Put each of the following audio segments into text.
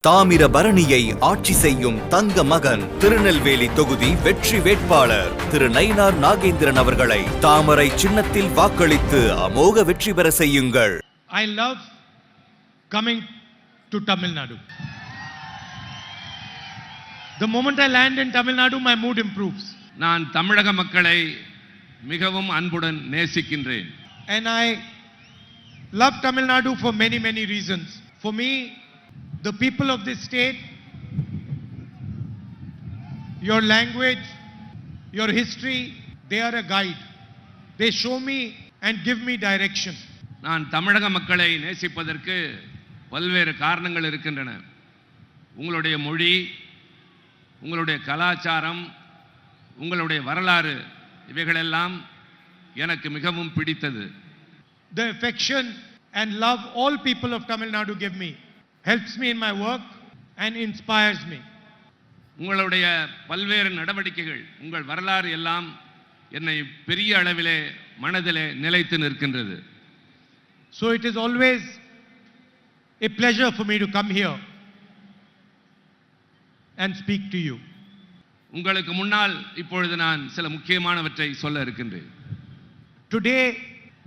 தாமிரபரணியை ஆட்சி செய்யும் தங்க மகன் திருநெல்வேலி தொகுதி வெற்றி வேட்பாளர் திரு நயினார் நாகேந்திரன் அவர்களை தாமரை சின்னத்தில் வாக்களித்து அமோக வெற்றி பெற செய்யுங்கள். I love coming to Tamil Nadu. The moment I land in Tamil Nadu, my mood improves. நான் தமிழக மக்களை மிகவும் அன்புடன் நேசிக்கின்றேன். And I love Tamil Nadu for many reasons. For me, the people of this state, your language, your history, they are a guide. They show me and give me direction. நான் தமிழக மக்களை நேசிப்பதற்கு பல்வேறு காரணங்கள் இருக்கின்றன. உங்களுடைய மொழி, உங்களுடைய கலாச்சாரம், உங்களுடைய வரலாறு இவைகளெல்லாம் எனக்கு மிகவும் பிடித்தது. The affection and love all people of Tamil Nadu give me helps me in my work and inspires me. உங்களுடைய பல்வேறு நடவடிக்கைகள், உங்கள் வரலாறு எல்லாம் என்னை பெரிய அளவிலே மனதிலே நிலைத்து நிற்கின்றது. So it is always a pleasure for me to come here and speak to you. உங்களுக்கு முன்னால் இப்பொழுது நான் சில முக்கியமானவற்றை சொல்ல இருக்கின்றேன். Today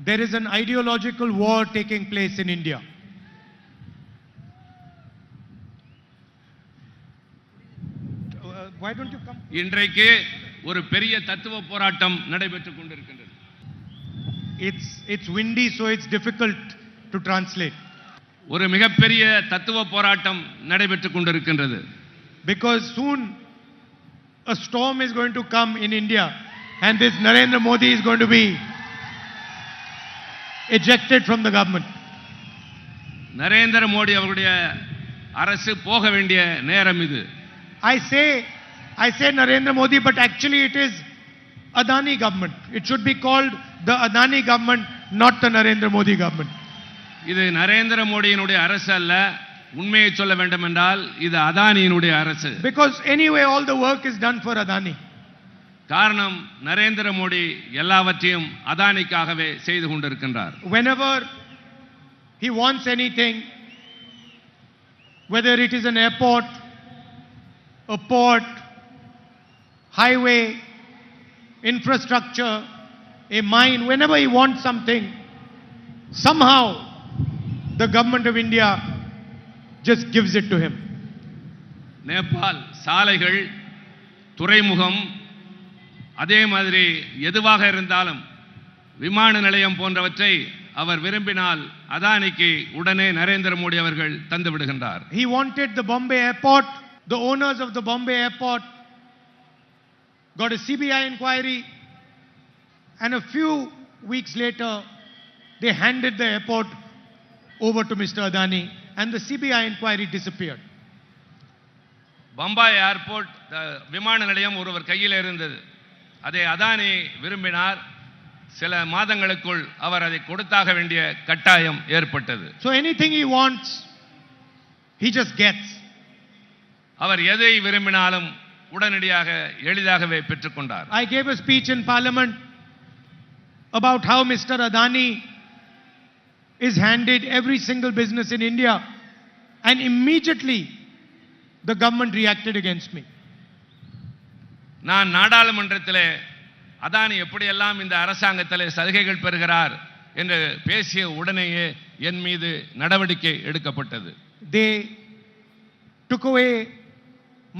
there is an ideological war taking place in India. Why don't you come? இன்றைக்கு ஒரு பெரிய தத்துவ போராட்டம் நடைபெற்றுக் கொண்டிருக்கின்றது. It's windy, so it's difficult to translate. ஒரு மிகப்பெரிய தத்துவ போராட்டம் நடைபெற்றுக் கொண்டிருக்கின்றது. Because soon a storm is going to come in India and this Narendra Modi is going to be ejected from the government. Narendra Modi அவருடைய அரசு போக வேண்டிய நேரம் இது. I say Narendra Modi, but actually it is Adani government. It should be called the Adani government, not the Narendra Modi government. இது நரேந்திர மோடியினுடைய அரசு அல்ல, உண்மையை சொல்ல வேண்டும் என்றால் இது அதானியினுடைய அரசு. Because anyway all the work is done for Adani. காரணம் நரேந்திர மோடி எல்லாவற்றையும் அதானிக்காகவே செய்து கொண்டிருக்கின்றார். Whenever he wants anything, whether it is an airport, a port, highway, infrastructure, a mine, whenever he wants something, somehow the government of India just gives it to him. Nepal சாலைகள், துறைமுகம், அதே மாதிரி எதுவாக இருந்தாலும் விமான நிலையம் போன்றவற்றை அவர் விரும்பினால் அதானிக்கு உடனே நரேந்திர மோடி அவர்கள் தந்து விடுகின்றார். He wanted the Bombay airport. The owners of the Bombay airport got a CBI inquiry, and a few weeks later they handed the airport over to Mr. Adani and the CBI inquiry disappeared. Bombay airport விமான நிலையம் ஒருவர் கையில் இருந்தது. அதை அதானி விரும்பினார். சில மாதங்களுக்குள் அவர் அதை கொடுத்தாக வேண்டிய கட்டாயம் ஏற்பட்டது. So anything he wants, he just gets. அவர் எதை விரும்பினாலும் உடனடியாக எளிதாகவே பெற்றுக்கொண்டார். I gave a speech in Parliament about how Mr. Adani is handed every single business in India, and immediately the government reacted against me. நான் நாடாளுமன்றத்திலே அதானி எப்படியெல்லாம் இந்த அரசாங்கத்திலே சலுகைகள் பெறுகிறார் என்று பேசிய உடனேயே என் மீது நடவடிக்கை எடுக்கப்பட்டது. They took away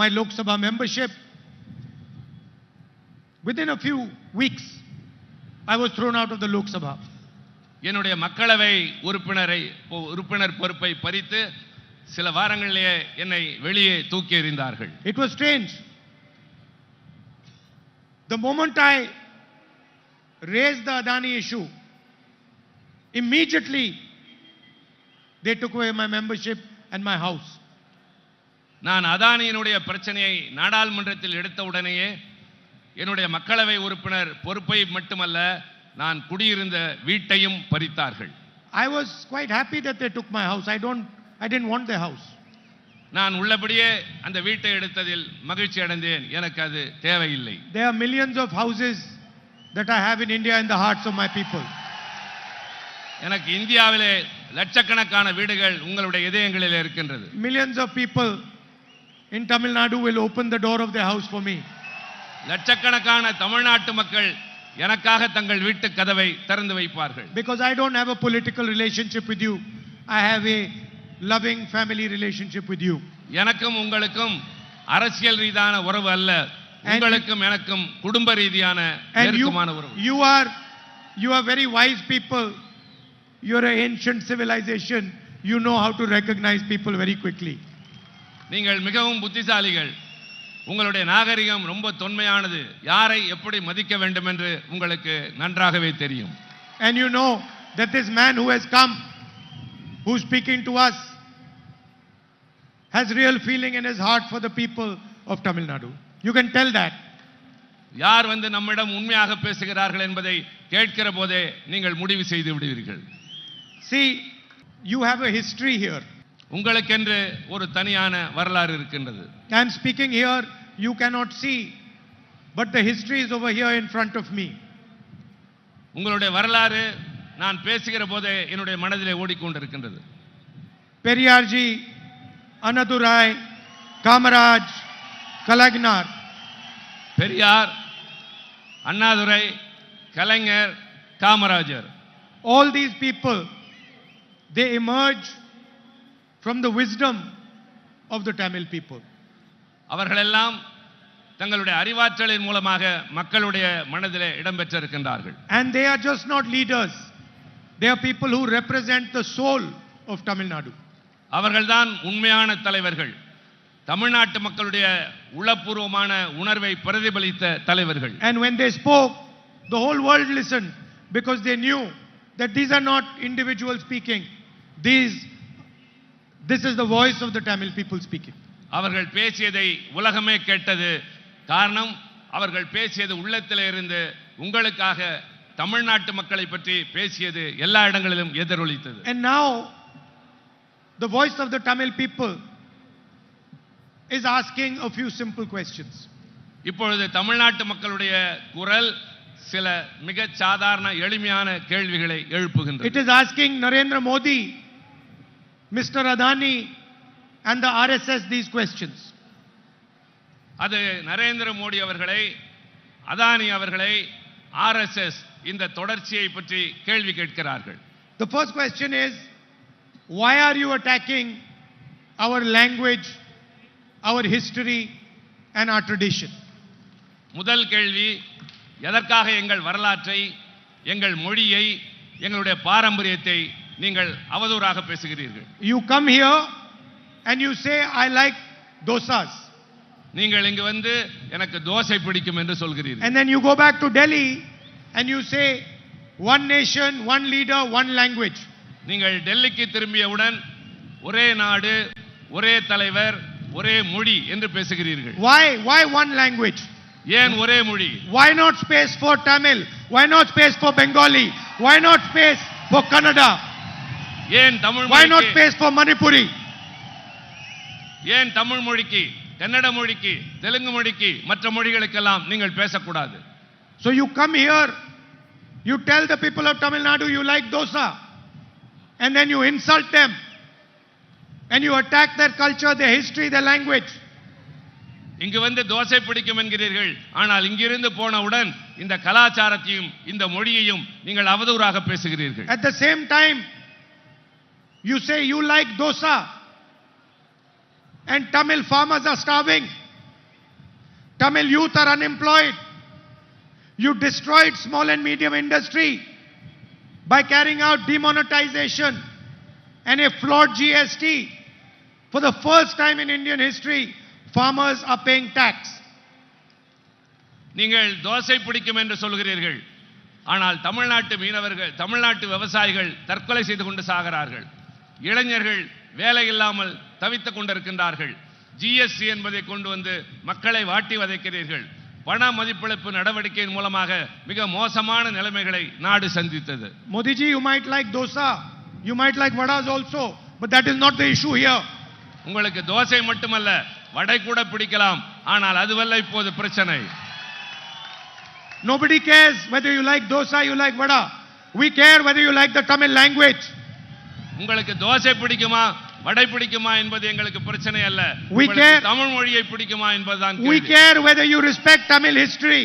my Lok Sabha membership. Within a few weeks, I was thrown out of the Lok Sabha. என்னுடைய மக்களவை உறுப்பினர் பொறுப்பை பறித்து சில வாரங்களிலேயே என்னை வெளியே தூக்கி எறிந்தார்கள். It was strange. The moment I raised the Adani issue, immediately they took away my membership and my house. நான் அதானியினுடைய பிரச்சனையை நாடாளுமன்றத்தில் எடுத்த உடனேயே என்னுடைய மக்களவை உறுப்பினர் பொறுப்பை மட்டுமல்ல, நான் குடியிருந்த வீட்டையும் பறித்தார்கள். I was quite happy that they took my house. I didn't want the house. நான் உள்ளபடியே அந்த வீட்டை எடுத்ததில் மகிழ்ச்சி அடைந்தேன். எனக்கு அது தேவையில்லை. There are millions of houses that I have in India in the hearts of my people. எனக்கு இந்தியாவிலே லட்சக்கணக்கான வீடுகள் உங்களுடைய இதயங்களில் இருக்கின்றது. Millions of people in Tamil Nadu will open the door of their house for me. லட்சக்கணக்கான தமிழ்நாட்டு மக்கள் எனக்காக தங்கள் வீட்டு கதவை திறந்து வைப்பார்கள். Because I don't have a political relationship with you. I have a loving family relationship with you. எனக்கும் உங்களுக்கும் அரசியல் ரீதியான உறவு அல்ல, உங்களுக்கும் எனக்கும் குடும்ப ரீதியான நெருக்கமான உறவு. You are very wise people. You are an ancient civilization. You know how to recognize people very quickly. நீங்கள் மிகவும் புத்திசாலிகள். உங்களுடைய நாகரிகம் ரொம்ப தொன்மையானது. யாரை எப்படி மதிக்க வேண்டும் என்று உங்களுக்கு நன்றாகவே தெரியும். And you know that this man who has come, who is speaking to us, has real feeling in his heart for the people of Tamil Nadu. You can tell that. யார் வந்து நம்மிடம் உண்மையாக பேசுகிறார்கள் என்பதை கேட்கிற போதே நீங்கள் முடிவு செய்து விடுவீர்கள். See, you have a history here. உங்களுக்கென்று ஒரு தனியான வரலாறு இருக்கின்றது. I am speaking here, you cannot see, but the history is over here in front of me. உங்களுடைய வரலாறு நான் பேசுகிற போதே என்னுடைய மனதிலே ஓடிக்கொண்டிருக்கின்றது. Periyarji, Anadurai, Kamaraj, Kalagnar. Periyar, Annadurai, Kalaignar, Kamarajar. All these people, they emerge from the wisdom of the Tamil people. அவர்களெல்லாம் தங்களுடைய அறிவாற்றலின் மூலமாக மக்களுடைய மனதிலே இடம்பெற்றிருக்கின்றார்கள். And they are just not leaders. They are people who represent the soul of Tamil Nadu. அவர்கள்தான் உண்மையான தலைவர்கள். தமிழ்நாட்டு மக்களுடைய உளப்பூர்வமான உணர்வை பிரதிபலித்த தலைவர்கள். And when they spoke, the whole world listened because they knew that these are not individuals speaking. This is the voice of the Tamil people speaking. அவர்கள் பேசியதை உலகமே கேட்டது. காரணம், அவர்கள் பேசியது உள்ளத்திலே இருந்து உங்களுக்காக தமிழ்நாட்டு மக்களை பற்றி பேசியது எல்லா இடங்களிலும் எதிரொலித்தது. And now the voice of the Tamil people is asking a few simple questions. இப்பொழுது தமிழ்நாட்டு மக்களுடைய குரல் சில மிக சாதாரண எளிமையான கேள்விகளை எழுப்புகின்றது. It is asking Narendra Modi, Mr. Adani and the RSS these questions. அது நரேந்திர மோடி அவர்களை, அதானி அவர்களை, RSS இந்த தொடர்ச்சியை பற்றி கேள்வி கேட்கிறார்கள். The first question is, why are you attacking our language, our history and our tradition? முதல் கேள்வி, எதற்காக எங்கள் வரலாற்றை, எங்கள் மொழியை, எங்களுடைய பாரம்பரியத்தை நீங்கள் அவதூறாக பேசுகிறீர்கள்? You come here and you say I like dosas. நீங்கள் இங்கு வந்து எனக்கு தோசை பிடிக்கும் என்று சொல்கிறீர்கள். And then you go back to Delhi and you say one nation, one leader, one language. நீங்கள் டெல்லிக்கு திரும்பியவுடன் ஒரே நாடு, ஒரே தலைவர், ஒரே மொழி என்று பேசுகிறீர்கள். Why one language? ஏன் ஒரே மொழி? Why not space for Tamil? Why not space for Bengali? Why not space for Kannada? ஏன் தமிழ் Why not மொழிக்கு, space for Manipuri? ஏன் தமிழ் மொழிக்கு, கன்னட மொழிக்கு, தெலுங்கு மொழிக்கு, மற்ற மொழிகளுக்கெல்லாம் நீங்கள் பேசக்கூடாது? So you come here, you tell the people of Tamil Nadu you like dosa, and then you insult them, and you attack their culture, their history, their language. இங்கு வந்து தோசை பிடிக்கும் என்கிறீர்கள், ஆனால் இங்கிருந்து போனவுடன் இந்த கலாச்சாரத்தையும் இந்த மொழியையும் நீங்கள் அவதூறாக பேசுகிறீர்கள். At the same time, you say you like dosa, and Tamil farmers are starving. Tamil youth are unemployed. You destroyed small and medium industry by carrying out demonetization and a flawed GST. For the first time in Indian history, farmers are paying tax. நீங்கள் தோசை பிடிக்கும் என்று சொல்கிறீர்கள், ஆனால் தமிழ்நாட்டு மீனவர்கள், தமிழ்நாட்டு விவசாயிகள் தற்கொலை செய்து கொண்டு சாகிறார்கள். இளைஞர்கள் வேலை இல்லாமல் தவித்துக் கொண்டிருக்கின்றார்கள். ஜிஎஸ்டி என்பதை கொண்டு வந்து மக்களை வாட்டி வதைக்கிறீர்கள். பண மதிப்பிழப்பு நடவடிக்கையின் மூலமாக மிக மோசமான நிலைமைகளை நாடு சந்தித்தது. Modi ji, you might like dosa, you might like vadas also, but that is not the issue here. உங்களுக்கு தோசை மட்டுமல்ல, வடை கூட பிடிக்கலாம், ஆனால் அதுவல்ல இப்போது பிரச்சனை. Nobody cares whether you like dosa, you like vada. We care whether you like the Tamil language. உங்களுக்கு தோசை பிடிக்குமா வடை பிடிக்குமா என்பது எங்களுக்கு பிரச்சனை அல்ல. We உங்களுக்கு care- தமிழ் மொழியை பிடிக்குமா என்பதுதான் We கேள்வி. care whether you respect Tamil history,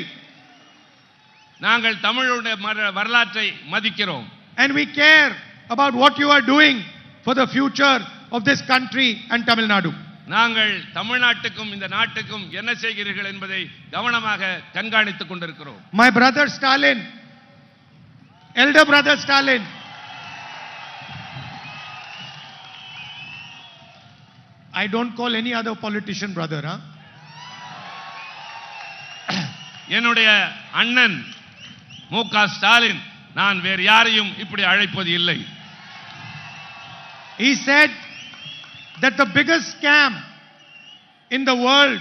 நாங்கள் தமிழுடைய வரலாற்றை மதிக்கிறோம். and we care about what you are doing for the future of this country and Tamil Nadu. நாங்கள் தமிழ்நாட்டுக்கும் இந்த நாட்டுக்கும் என்ன செய்கிறீர்கள் என்பதை கவனமாக கண்காணித்துக் கொண்டிருக்கிறோம். My brother Stalin, elder brother Stalin, I don't call any other politician brother, huh? என்னுடைய அண்ணன் மு.க. ஸ்டாலின் நான் வேறு யாரையும் இப்படி அழைப்பது இல்லை. He said that the biggest scam in the world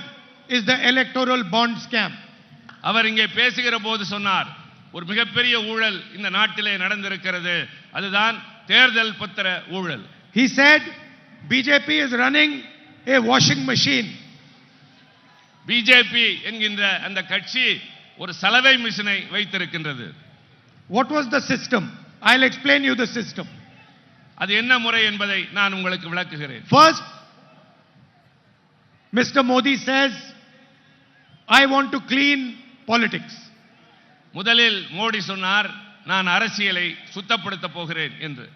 is the electoral bond scam. அவர் இங்கே பேசுகிற போது சொன்னார், ஒரு மிகப்பெரிய ஊழல் இந்த நாட்டிலே நடந்திருக்கிறது, அதுதான் தேர்தல் பத்திர ஊழல். He said BJP is running a washing machine. BJP என்கின்ற அந்த கட்சி ஒரு சலவை மிஷினை வைத்திருக்கின்றது. What was the system? I'll explain you the system. அது என்ன முறை என்பதை நான் உங்களுக்கு விளக்குகிறேன். First, Mr. Modi says, I want to clean politics. முதலில் மோடி சொன்னார், நான் அரசியலை சுத்தப்படுத்த போகிறேன் என்று.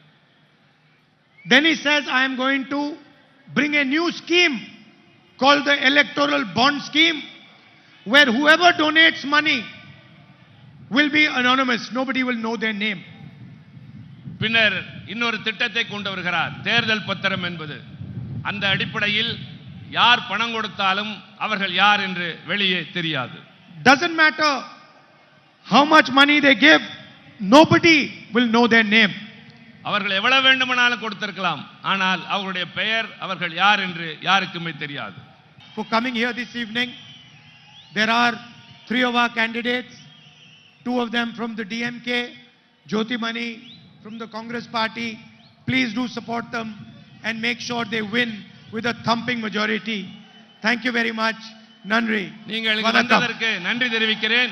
Then he says, I am going to bring a new scheme called the electoral bond scheme, where whoever donates money will be anonymous. Nobody will know their name. பின்னர் இன்னொரு திட்டத்தை கொண்டு வருகிறார், தேர்தல் பத்திரம் என்பது. அந்த அடிப்படையில் யார் பணம் கொடுத்தாலும் அவர்கள் யார் என்று வெளியே தெரியாது. Doesn't matter how much money they give, nobody will know their name. அவர்கள் எவ்வளவு வேண்டுமானாலும் கொடுத்திருக்கலாம், ஆனால் அவர்களுடைய பெயர் அவர்கள் யார் என்று யாருக்குமே தெரியாது. For coming here this evening, there are 3 of our candidates, 2 of them from the DMK, Jyoti Mani from the Congress party. Please do support them and make sure they win with a thumping majority. Thank you very much. Nandri. நீங்கள் இங்கு வந்ததற்கு நன்றி தெரிவிக்கிறேன்.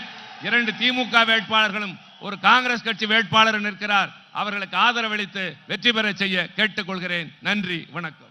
2 திமுக வேட்பாளர்களும் ஒரு காங்கிரஸ் கட்சி வேட்பாளர் நிற்கிறார். அவர்களுக்கு ஆதரவளித்து வெற்றி பெற செய்ய கேட்டுக்கொள்கிறேன். நன்றி, வணக்கம்.